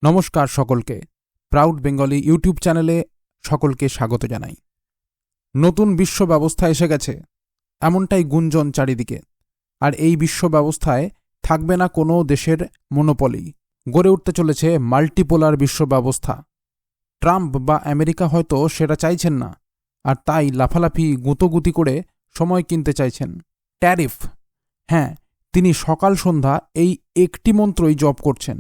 নমস্কার সকলকে। Proud Bengali YouTube চ্যানেলে সকলকে স্বাগত জানাই। নতুন বিশ্ব ব্যবস্থা এসে গেছে, এমনটাই গুঞ্জন চারিদিকে। আর এই বিশ্ব ব্যবস্থায় থাকবে না কোনো দেশের মনোপলি। গড়ে উঠতে চলেছে মাল্টিপোলার বিশ্ব ব্যবস্থা। ট্রাম্প বা আমেরিকা হয়তো সেটা চাইছেন না, আর তাই লাফালাফি গুঁতোগুতি করে সময় কিনতে চাইছেন। ট্যারিফ, হ্যাঁ, তিনি সকাল সন্ধ্যা এই একটি মন্ত্রই জপ করছেন,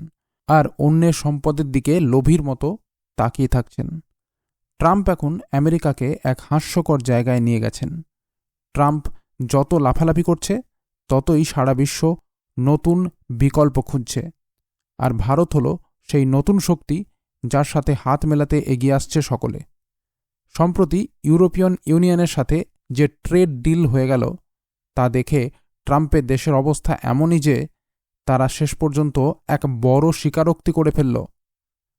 আর অন্যের সম্পদের দিকে লোভীর মতো তাকিয়ে থাকছেন। ট্রাম্প এখন আমেরিকাকে এক হাস্যকর জায়গায় নিয়ে গেছেন। ট্রাম্প যত লাফালাফি করছে ততই সারা বিশ্ব নতুন বিকল্প খুঁজছে। আর ভারত হল সেই নতুন শক্তি যার সাথে হাত মেলাতে এগিয়ে আসছে সকলে। সম্প্রতি ইউরোপিয়ান ইউনিয়নের সাথে যে ট্রেড ডিল হয়ে গেল, তা দেখে ট্রাম্পের দেশের অবস্থা এমনই যে তারা শেষ পর্যন্ত এক বড় স্বীকারোক্তি করে ফেলল।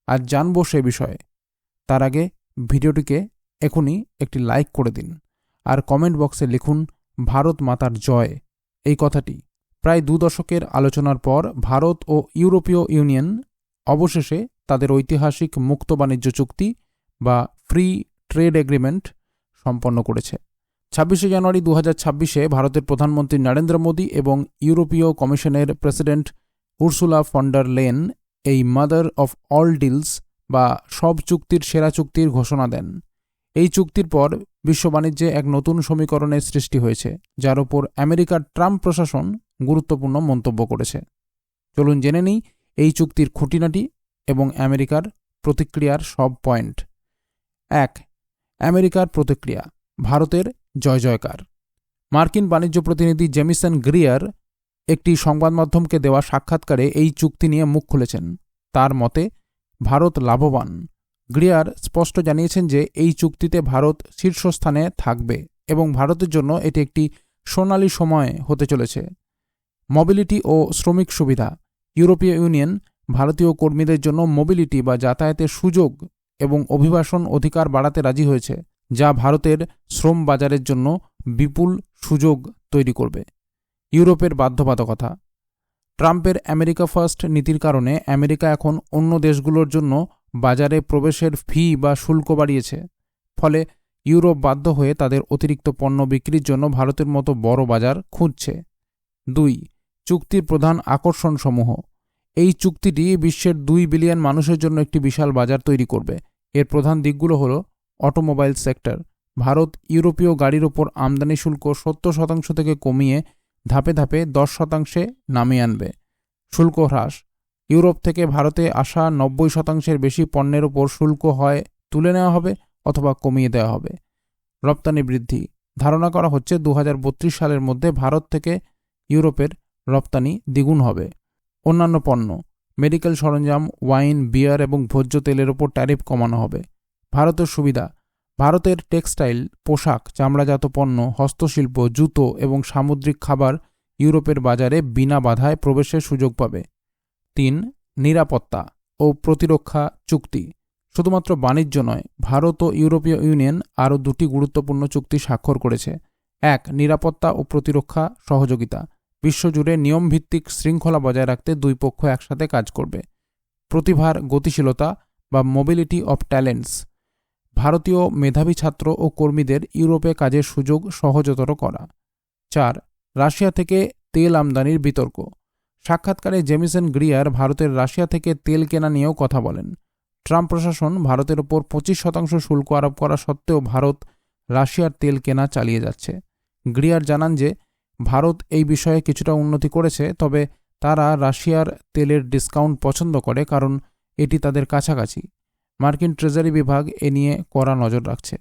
আজ জানব সে বিষয়ে। তার আগে ভিডিওটিকে এখনই একটি লাইক করে দিন, আর কমেন্ট বক্সে লিখুন ভারত মাতার জয় এই কথাটি। প্রায় 2 দশকের আলোচনার পর ভারত ও ইউরোপীয় ইউনিয়ন অবশেষে তাদের ঐতিহাসিক মুক্ত বাণিজ্য চুক্তি বা ফ্রি ট্রেড এগ্রিমেন্ট সম্পন্ন করেছে। 26 জানুয়ারি 2026 ভারতের প্রধানমন্ত্রী নরেন্দ্র মোদী এবং ইউরোপীয় কমিশনের president Ursula von der Leyen এই মাদার অফ অল ডিলস বা সব চুক্তির সেরা চুক্তির ঘোষণা দেন। এই চুক্তির পর বিশ্ব বাণিজ্যে এক নতুন সমীকরণের সৃষ্টি হয়েছে, যার ওপর আমেরিকার ট্রাম্প প্রশাসন গুরুত্বপূর্ণ মন্তব্য করেছে। চলুন জেনে নিই এই চুক্তির খুঁটিনাটি এবং আমেরিকার প্রতিক্রিয়ার সব পয়েন্ট। 1. আমেরিকার প্রতিক্রিয়া, ভারতের জয় জয়কার। মার্কিন বাণিজ্য প্রতিনিধি জেমিসন গ্রিয়ার একটি সংবাদ মাধ্যমকে দেওয়া সাক্ষাৎকারে এই চুক্তি নিয়ে মুখ খুলেছেন। তার মতে ভারত লাভবান। গ্রিয়ার স্পষ্ট জানিয়েছেন যে এই চুক্তিতে ভারত শীর্ষস্থানে থাকবে এবং ভারতের জন্য এটি একটি সোনালী সময় হতে চলেছে। মোবিলিটি ও শ্রমিক সুবিধা, ইউরোপীয় ইউনিয়ন ভারতীয় কর্মীদের জন্য মোবিলিটি বা যাতায়াতের সুযোগ এবং অভিবাসন অধিকার বাড়াতে রাজি হয়েছে, যা ভারতের শ্রম বাজারের জন্য বিপুল সুযোগ তৈরি করবে। ইউরোপের বাধ্যবাধকতা, ট্রাম্পের আমেরিকা ফার্স্ট নীতির কারণে আমেরিকা এখন অন্য দেশগুলোর জন্য বাজারে প্রবেশের ফি বা শুল্ক বাড়িয়েছে। ফলে ইউরোপ বাধ্য হয়ে তাদের অতিরিক্ত পণ্য বিক্রির জন্য ভারতের মতো বড় বাজার খুঁজছে। 2. চুক্তির প্রধান আকর্ষণসমূহ, এই চুক্তিটি বিশ্বের 2 বিলিয়ন মানুষের জন্য একটি বিশাল বাজার তৈরি করবে। এর প্রধান দিকগুলো হল অটোমোবাইল সেক্টর, ভারত ইউরোপীয় গাড়ির ওপর আমদানি শুল্ক 70% থেকে কমিয়ে ধাপে ধাপে 10% নামিয়ে আনবে। শুল্ক হ্রাস, ইউরোপ থেকে ভারতে আসা 90% বেশি পণ্যের ওপর শুল্ক হয় তুলে নেওয়া হবে অথবা কমিয়ে দেওয়া হবে। রপ্তানি বৃদ্ধি, ধারণা করা হচ্ছে 2032 সালের মধ্যে ভারত থেকে ইউরোপের রপ্তানি দ্বিগুণ হবে। অন্যান্য পণ্য, মেডিকেল সরঞ্জাম, ওয়াইন, বিয়ার এবং ভোজ্য তেলের ওপর ট্যারিফ কমানো হবে। ভারতের সুবিধা, ভারতের টেক্সটাইল, পোশাক, চামড়াজাত পণ্য, হস্তশিল্প, জুতো এবং সামুদ্রিক খাবার ইউরোপের বাজারে বিনা বাধায় প্রবেশের সুযোগ পাবে। 3. নিরাপত্তা ও প্রতিরক্ষা চুক্তি, শুধুমাত্র বাণিজ্য নয়, ভারত ও ইউরোপীয় ইউনিয়ন আরও 2টি গুরুত্বপূর্ণ চুক্তি স্বাক্ষর করেছে। 1. নিরাপত্তা ও প্রতিরক্ষা সহযোগিতা, বিশ্বজুড়ে নিয়মভিত্তিক শৃঙ্খলা বজায় রাখতে 2 পক্ষ একসাথে কাজ করবে। প্রতিভার গতিশীলতা বা মোবিলিটি অফ ট্যালেন্টস, ভারতীয় মেধাবী ছাত্র ও কর্মীদের ইউরোপে কাজের সুযোগ সহজতর করা। 4. রাশিয়া থেকে তেল আমদানির বিতর্ক, সাক্ষাৎকারে জেমিসন গ্রিয়ার ভারতের রাশিয়া থেকে তেল কেনা নিয়েও কথা বলেন। ট্রাম্প প্রশাসন ভারতের ওপর 25% শুল্ক আরোপ করা সত্ত্বেও ভারত রাশিয়ার তেল কেনা চালিয়ে যাচ্ছে। গ্রিয়ার জানান যে ভারত এই বিষয়ে কিছুটা উন্নতি করেছে, তবে তারা রাশিয়ার তেলের ডিসকাউন্ট পছন্দ করে কারণ এটি তাদের কাছাকাছি। মার্কিন ট্রেজারি বিভাগ এ নিয়ে কড়া নজর রাখছে।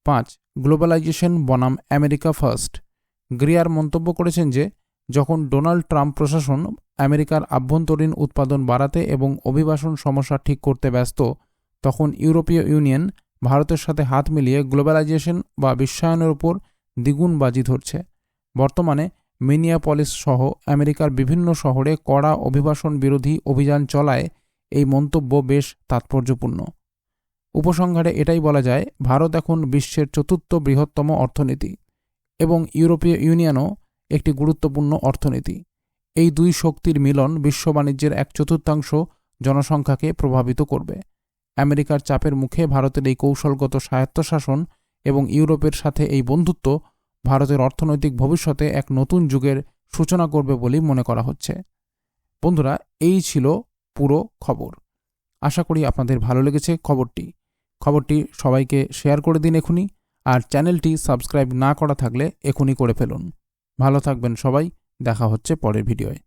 5. গ্লোবালাইজেশন বনাম আমেরিকা ফার্স্ট, গ্রিয়ার মন্তব্য করেছেন যে যখন ডোনাল্ড ট্রাম্প প্রশাসন আমেরিকার আভ্যন্তরীণ উৎপাদন বাড়াতে এবং অভিবাসন সমস্যা ঠিক করতে ব্যস্ত, তখন ইউরোপীয় ইউনিয়ন ভারতের সাথে হাত মিলিয়ে গ্লোবালাইজেশন বা বিশ্বায়নের উপর দ্বিগুণ বাজি ধরছে। বর্তমানে মিনিয়াপলিস সহ আমেরিকার বিভিন্ন শহরে কড়া অভিবাসন বিরোধী অভিযান চলায় এই মন্তব্য বেশ তাৎপর্যপূর্ণ। উপসংহারে এটাই বলা যায়, ভারত এখন বিশ্বের 4র্থ বৃহত্তম অর্থনীতি এবং ইউরোপীয় ইউনিয়নও একটি গুরুত্বপূর্ণ অর্থনীতি। এই 2 শক্তির মিলন বিশ্ব বাণিজ্যের 1/4 জনসংখ্যাকে প্রভাবিত করবে। আমেরিকার চাপের মুখে ভারতের এই কৌশলগত স্বায়ত্তশাসন এবং ইউরোপের সাথে এই বন্ধুত্ব ভারতের অর্থনৈতিক ভবিষ্যতে এক নতুন যুগের সূচনা করবে বলেই মনে করা হচ্ছে। বন্ধুরা, এই ছিল পুরো খবর। আশা করি আপনাদের ভালো লেগেছে খবরটি সবাইকে শেয়ার করে দিন এখনই, আর চ্যানেলটি সাবস্ক্রাইব না করা থাকলে এখনই করে ফেলুন। ভালো থাকবেন সবাই, দেখা হচ্ছে পরের ভিডিওয়।